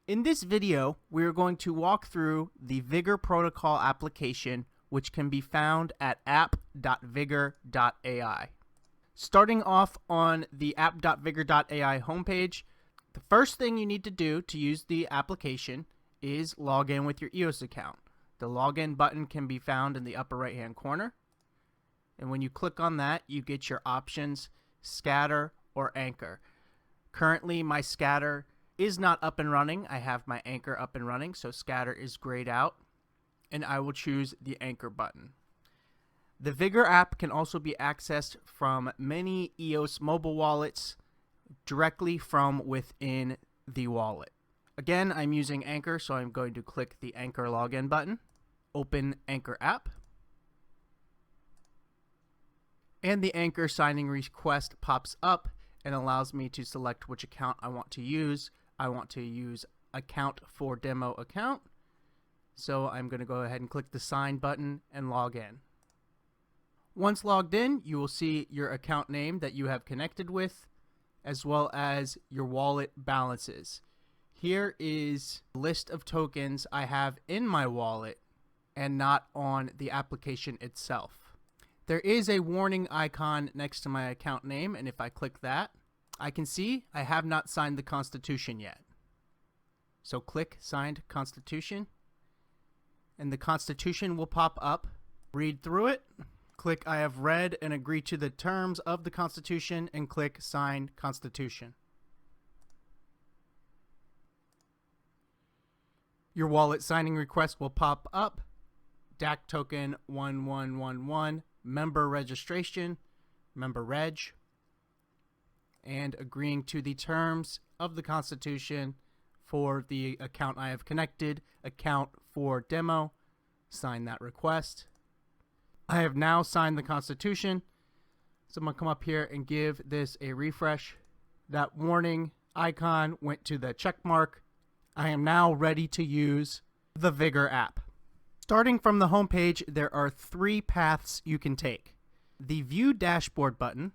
In this video, we are going to walk through the Vigor Protocol application, which can be found at App.Vigor.ai. Starting off on the App.Vigor.ai homepage, the first thing you need to do to use the application is log in with your EOS account. The login button can be found in the upper right hand corner. And when you click on that, you get your options, scatter or anchor. Currently, my scatter is not up and running. I have my anchor up and running, so scatter is grayed out, and I will choose the anchor button. The Vigor app can also be accessed from many EOS mobile wallets directly from within the wallet. Again, I'm using Anchor, so I'm going to click the Anchor login button, open Anchor app, and the Anchor signing request pops up and allows me to select which account I want to use. I want to use account for demo account, so I'm going to go ahead and click the sign button and log in. Once logged in, you will see your account name that you have connected with, as well as your wallet balances. Here is a list of tokens I have in my wallet and not on the application itself. There is a warning icon next to my account name, and if I click that, I can see I have not signed the Constitution yet. So click Signed Constitution, and the Constitution will pop up. Read through it. Click I have read and agree to the terms of the Constitution, and click Sign Constitution. Your wallet signing request will pop up. DAC token 1111, member registration, member reg, and agreeing to the terms of the Constitution for the account I have connected, account for demo, sign that request. I have now signed the Constitution, so I'm going to come up here and give this a refresh. That warning icon went to the check mark. I am now ready to use the Vigor app. Starting from the home page, there are three paths you can take. The View Dashboard button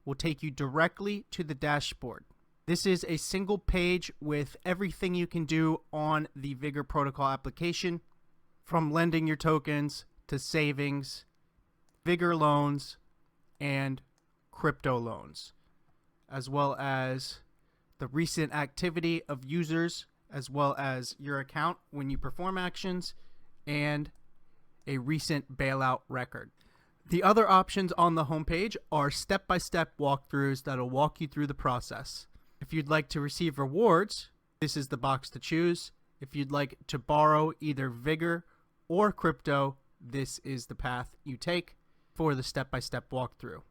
will take you directly to the dashboard. This is a single page with everything you can do on the Vigor Protocol application, from lending your tokens to savings, Vigor loans, and crypto loans, as well as the recent activity of users, as well as your account when you perform actions, and a recent bailout record. The other options on the homepage are step-by-step walkthroughs that'll walk you through the process. If you'd like to receive rewards, this is the box to choose. If you'd like to borrow either Vigor or crypto, this is the path you take for the step-by-step walkthrough.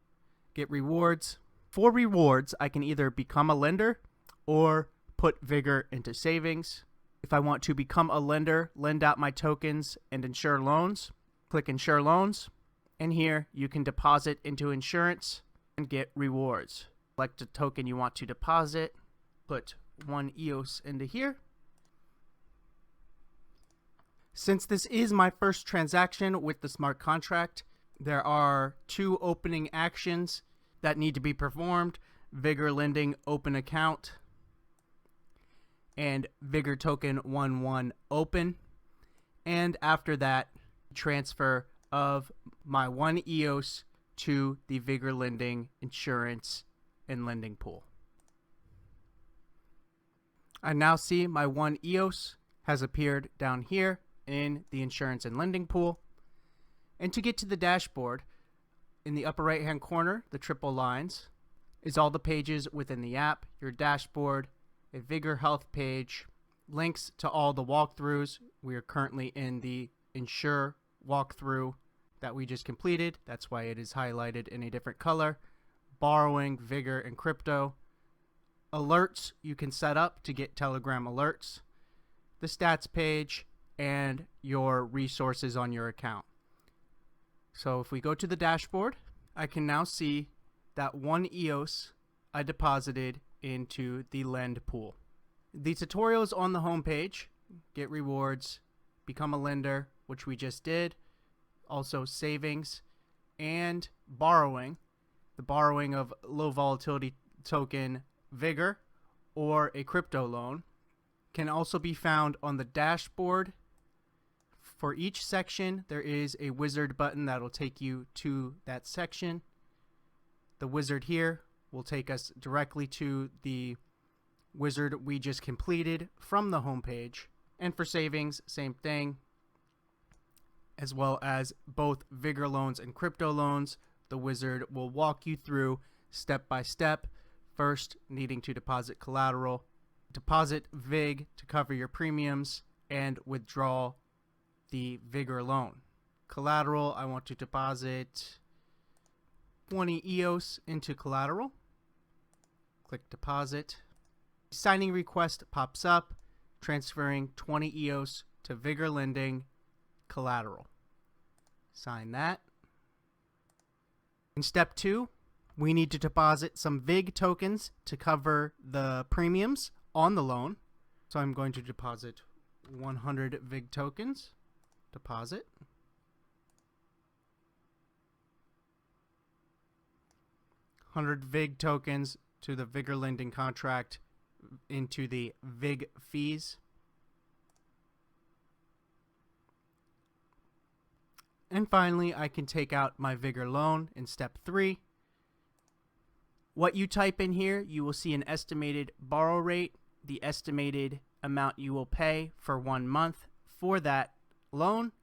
Get rewards. For rewards, I can either become a lender or put Vigor into savings. If I want to become a lender, lend out my tokens and insure loans, click Insure Loans. And here you can deposit into insurance and get rewards. Select a token you want to deposit, put 1 EOS into here. Since this is my first transaction with the smart contract, there are 2 opening actions that need to be performed: Vigor Lending Open Account and Vigor Token 11 Open. And after that, transfer of my 1 EOS to the Vigor Lending insurance and lending pool. I now see my 1 EOS has appeared down here in the insurance and lending pool. And to get to the dashboard, in the upper right hand corner, the triple lines, is all the pages within the app, your dashboard, a Vigor Health page, links to all the walkthroughs. We are currently in the Insure walkthrough that we just completed. That's why it is highlighted in a different color. Borrowing, Vigor, and crypto. Alerts you can set up to get Telegram alerts. The stats page and your resources on your account. So if we go to the dashboard, I can now see that 1 EOS I deposited into the lend pool. The tutorials on the homepage: get rewards, become a lender, which we just did, also savings, and borrowing. The borrowing of low volatility token Vigor or a crypto loan can also be found on the dashboard. For each section, there is a wizard button that will take you to that section. The wizard here will take us directly to the wizard we just completed from the home page. And for savings, same thing. As well as both Vigor loans and crypto loans, the wizard will walk you through step by step. First, needing to deposit collateral, deposit VIG to cover your premiums, and withdraw the Vigor loan. Collateral, I want to deposit 20 EOS into collateral. Click deposit. Signing request pops up, transferring 20 EOS to Vigor Lending collateral. Sign that. In step 2, we need to deposit some VIG tokens to cover the premiums on the loan. So I'm going to deposit 100 VIG tokens. Deposit. $100 VIG tokens to the Vigor Lending contract into the VIG fees. And finally, I can take out my Vigor loan in step 3. What you type in here, you will see an estimated borrow rate, the estimated amount you will pay for 1 month for that loan,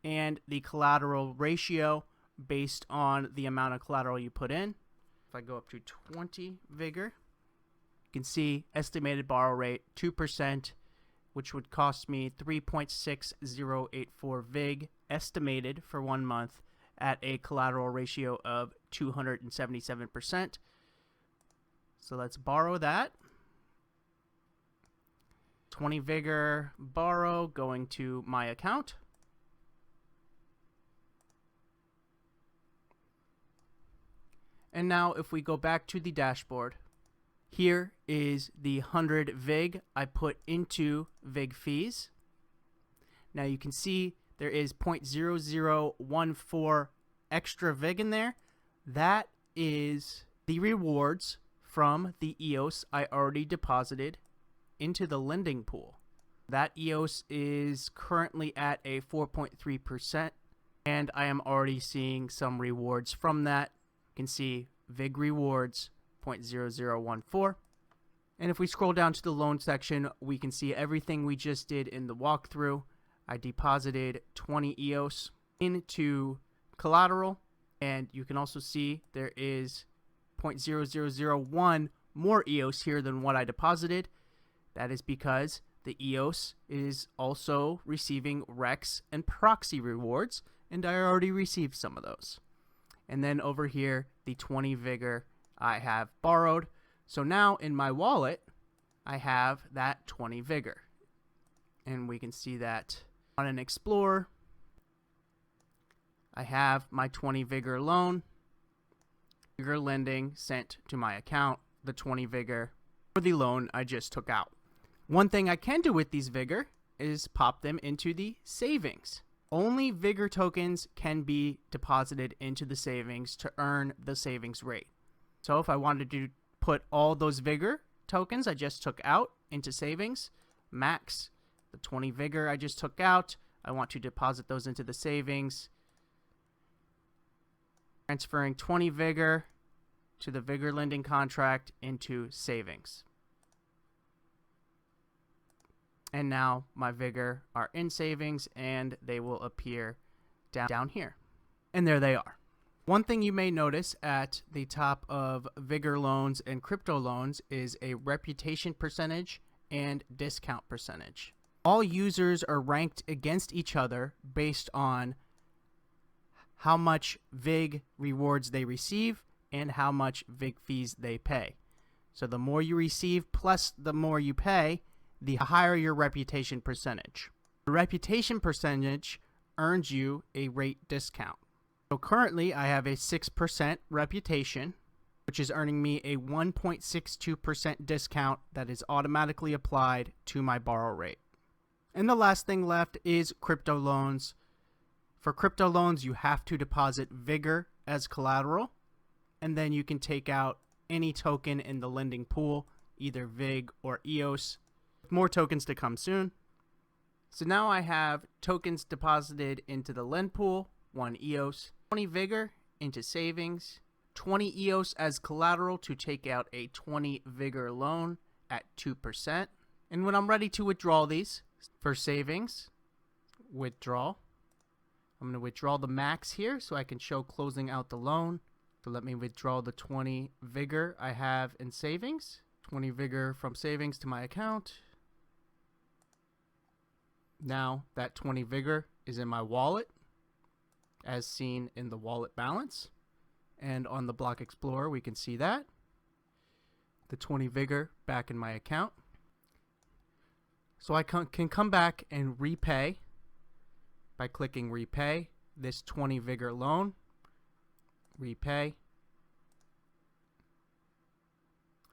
and the collateral ratio based on the amount of collateral you put in. If I go up to 20 Vigor, you can see estimated borrow rate 2%, which would cost me 3.6084 VIG estimated for 1 month at a collateral ratio of 277%. So let's borrow that. 20 Vigor borrow going to my account. And now if we go back to the dashboard, here is the 100 VIG I put into VIG fees. Now you can see there is 0.0014 extra VIG in there. That is the rewards from the EOS I already deposited into the lending pool. That EOS is currently at a 4.3%, and I am already seeing some rewards from that. You can see VIG rewards 0.0014. And if we scroll down to the loan section, we can see everything we just did in the walkthrough. I deposited 20 EOS into collateral, and you can also see there is 0.0001 more EOS here than what I deposited. That is because the EOS is also receiving Rex and proxy rewards, and I already received some of those. And then over here, the 20 Vigor I have borrowed. So now in my wallet, I have that 20 Vigor. And we can see that on an Explorer. I have my 20 Vigor loan. Vigor lending sent to my account, the 20 Vigor for the loan I just took out. One thing I can do with these Vigor is pop them into the savings. Only Vigor tokens can be deposited into the savings to earn the savings rate. So if I wanted to put all those Vigor tokens I just took out into savings, max the 20 Vigor I just took out, I want to deposit those into the savings. Transferring 20 Vigor to the Vigor lending contract into savings. And now my Vigor are in savings, and they will appear down here. And there they are. One thing you may notice at the top of Vigor loans and crypto loans is a reputation percentage and discount percentage. All users are ranked against each other based on how much VIG rewards they receive and how much VIG fees they pay. So the more you receive plus the more you pay, the higher your reputation percentage. The reputation percentage earns you a rate discount. So currently I have a 6% reputation, which is earning me a 1.62% discount that is automatically applied to my borrow rate. And the last thing left is crypto loans. For crypto loans, you have to deposit Vigor as collateral, and then you can take out any token in the lending pool, either VIG or EOS. More tokens to come soon. So now I have tokens deposited into the lend pool, 1 EOS, 20 Vigor into savings, 20 EOS as collateral to take out a 20 Vigor loan at 2%. And when I'm ready to withdraw these, for savings, withdraw. I'm going to withdraw the max here so I can show closing out the loan. So let me withdraw the 20 Vigor I have in savings. 20 Vigor from savings to my account. Now that 20 Vigor is in my wallet, as seen in the wallet balance. And on the Block Explorer, we can see that. The 20 Vigor back in my account. So I can come back and repay by clicking repay this 20 Vigor loan. Repay.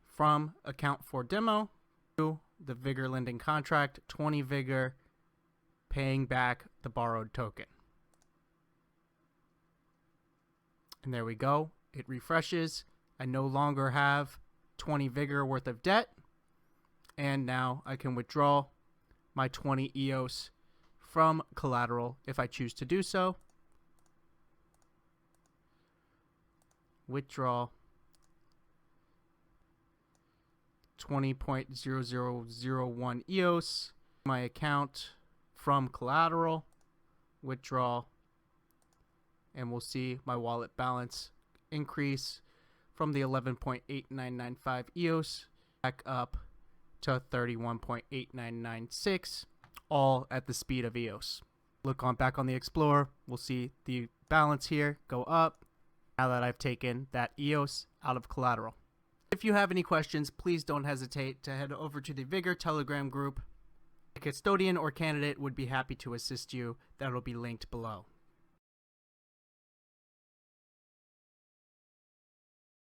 From account for demo to the Vigor lending contract, 20 Vigor paying back the borrowed token. And there we go. It refreshes. I no longer have 20 Vigor worth of debt. And now I can withdraw my 20 EOS from collateral if I choose to do so. Withdraw 20.0001 EOS, my account from collateral, withdraw, and we'll see my wallet balance increase from the 11.8995 EOS back up to 31.8996, all at the speed of EOS. Look back on the Explorer, we'll see the balance here go up now that I've taken that EOS out of collateral. If you have any questions, please don't hesitate to head over to the Vigor Telegram group. A custodian or candidate would be happy to assist you. That'll be linked below.